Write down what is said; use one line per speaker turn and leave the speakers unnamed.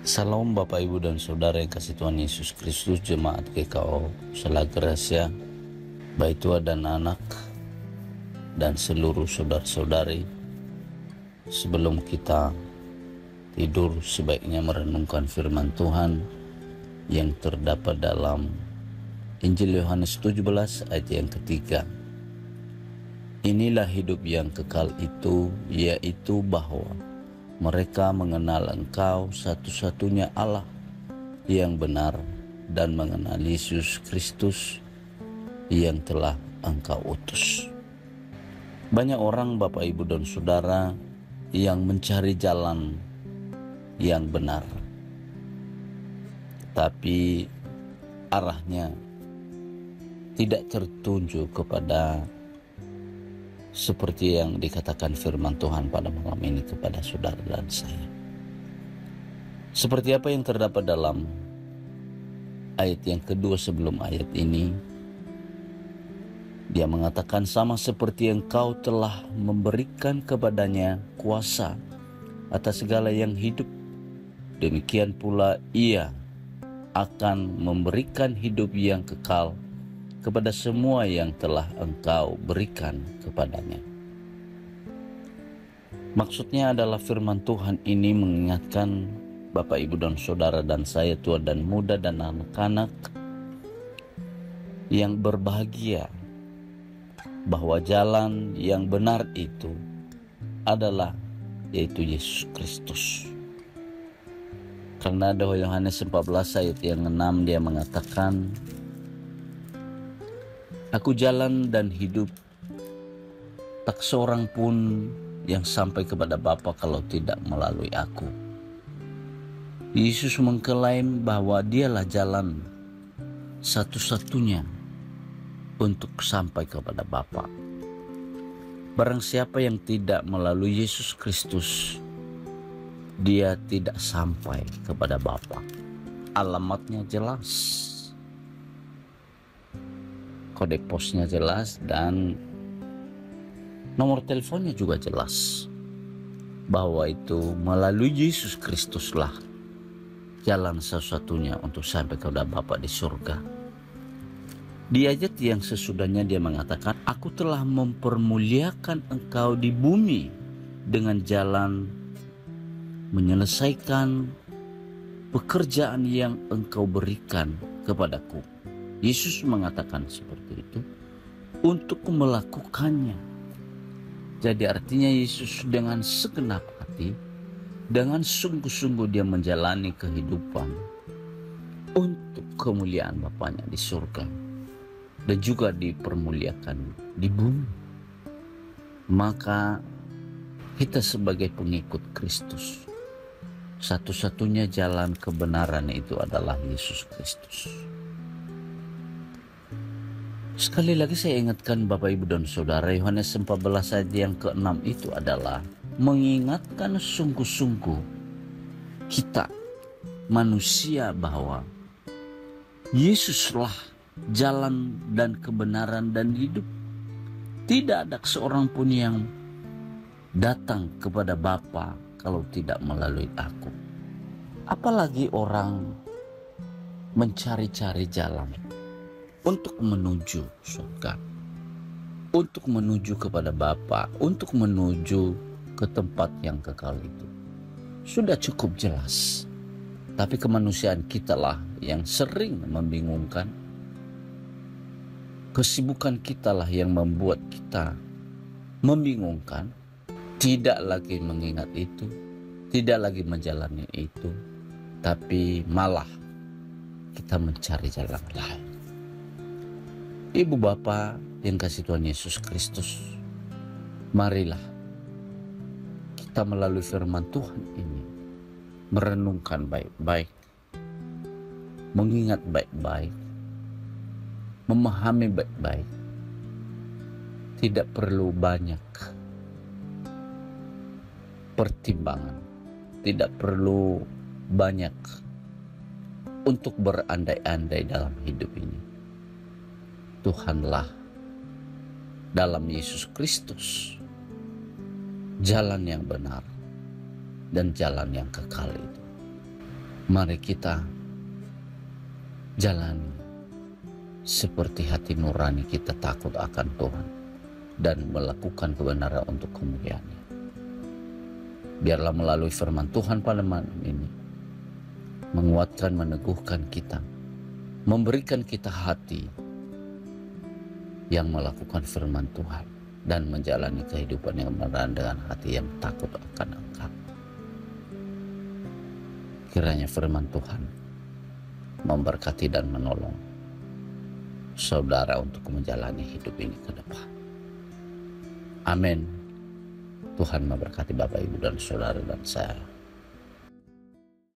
Salam Bapak Ibu dan Saudara yang kasih Tuhan Yesus Kristus, Jemaat GKO Salagracia, baik tua dan anak, dan seluruh saudara-saudari. Sebelum kita tidur, sebaiknya merenungkan firman Tuhan yang terdapat dalam Injil Yohanes 17 ayat yang ketiga. Inilah hidup yang kekal itu, yaitu bahwa mereka mengenal Engkau satu-satunya Allah yang benar dan mengenal Yesus Kristus yang telah Engkau utus. Banyak orang, Bapak Ibu dan Saudara, yang mencari jalan yang benar, tapi arahnya tidak tertuju kepada seperti yang dikatakan firman Tuhan pada malam ini kepada saudara dan saya. Seperti apa yang terdapat dalam ayat yang kedua sebelum ayat ini. Dia mengatakan, sama seperti Engkau telah memberikan kepadanya kuasa atas segala yang hidup, demikian pula Ia akan memberikan hidup yang kekal kepada semua yang telah Engkau berikan kepadanya. Maksudnya adalah firman Tuhan ini mengingatkan Bapak, Ibu, dan Saudara dan saya, tua dan muda dan anak-anak yang berbahagia, bahwa jalan yang benar itu adalah yaitu Yesus Kristus. Karena dalam Yohanes 14 ayat yang 6 dia mengatakan, Aku jalan dan hidup, tak seorang pun yang sampai kepada Bapa kalau tidak melalui aku. Yesus mengklaim bahwa dialah jalan satu-satunya untuk sampai kepada Bapa. Barang siapa yang tidak melalui Yesus Kristus, dia tidak sampai kepada Bapa. Alamatnya jelas, kode posnya jelas, dan nomor teleponnya juga jelas, bahwa itu melalui Yesus Kristuslah jalan satu-satunya untuk sampai kepada Bapa di surga. Di ayat yang sesudahnya dia mengatakan, Aku telah mempermuliakan engkau di bumi dengan jalan menyelesaikan pekerjaan yang engkau berikan kepadaku. Yesus mengatakan seperti itu untuk melakukannya. Jadi artinya Yesus dengan segenap hati, dengan sungguh-sungguh dia menjalani kehidupan untuk kemuliaan Bapaknya di surga dan juga dipermuliakan di bumi. Maka kita sebagai pengikut Kristus, satu-satunya jalan kebenaran itu adalah Yesus Kristus. Sekali lagi saya ingatkan Bapak, Ibu, dan Saudara, Yohanes 14 ayat yang ke-6 itu adalah mengingatkan sungguh-sungguh kita manusia bahwa Yesuslah jalan dan kebenaran dan hidup. Tidak ada seorang pun yang datang kepada Bapa kalau tidak melalui aku. Apalagi orang mencari-cari jalan untuk menuju surga, untuk menuju kepada Bapa, untuk menuju ke tempat yang kekal itu. Sudah cukup jelas. Tapi kemanusiaan kitalah yang sering membingungkan. Kesibukan kitalah yang membuat kita membingungkan, tidak lagi mengingat itu, tidak lagi menjalani itu, tapi malah kita mencari jalan lain. Ibu Bapa yang kasih Tuhan Yesus Kristus, marilah kita melalui firman Tuhan ini merenungkan baik-baik, mengingat baik-baik, memahami baik-baik. Tidak perlu banyak pertimbangan, tidak perlu banyak untuk berandai-andai dalam hidup ini. Tuhanlah dalam Yesus Kristus jalan yang benar dan jalan yang kekal itu. Mari kita jalani seperti hati nurani kita takut akan Tuhan dan melakukan kebenaran untuk kemuliaan-Nya. Biarlah melalui firman Tuhan pada malam ini menguatkan, meneguhkan kita, memberikan kita hati yang melakukan firman Tuhan dan menjalani kehidupan yang benar dengan hati yang takut akan Engkau. Kiranya firman Tuhan memberkati dan menolong saudara untuk menjalani hidup ini ke depan. Amin. Tuhan memberkati Bapak, Ibu, dan saudara dan saya.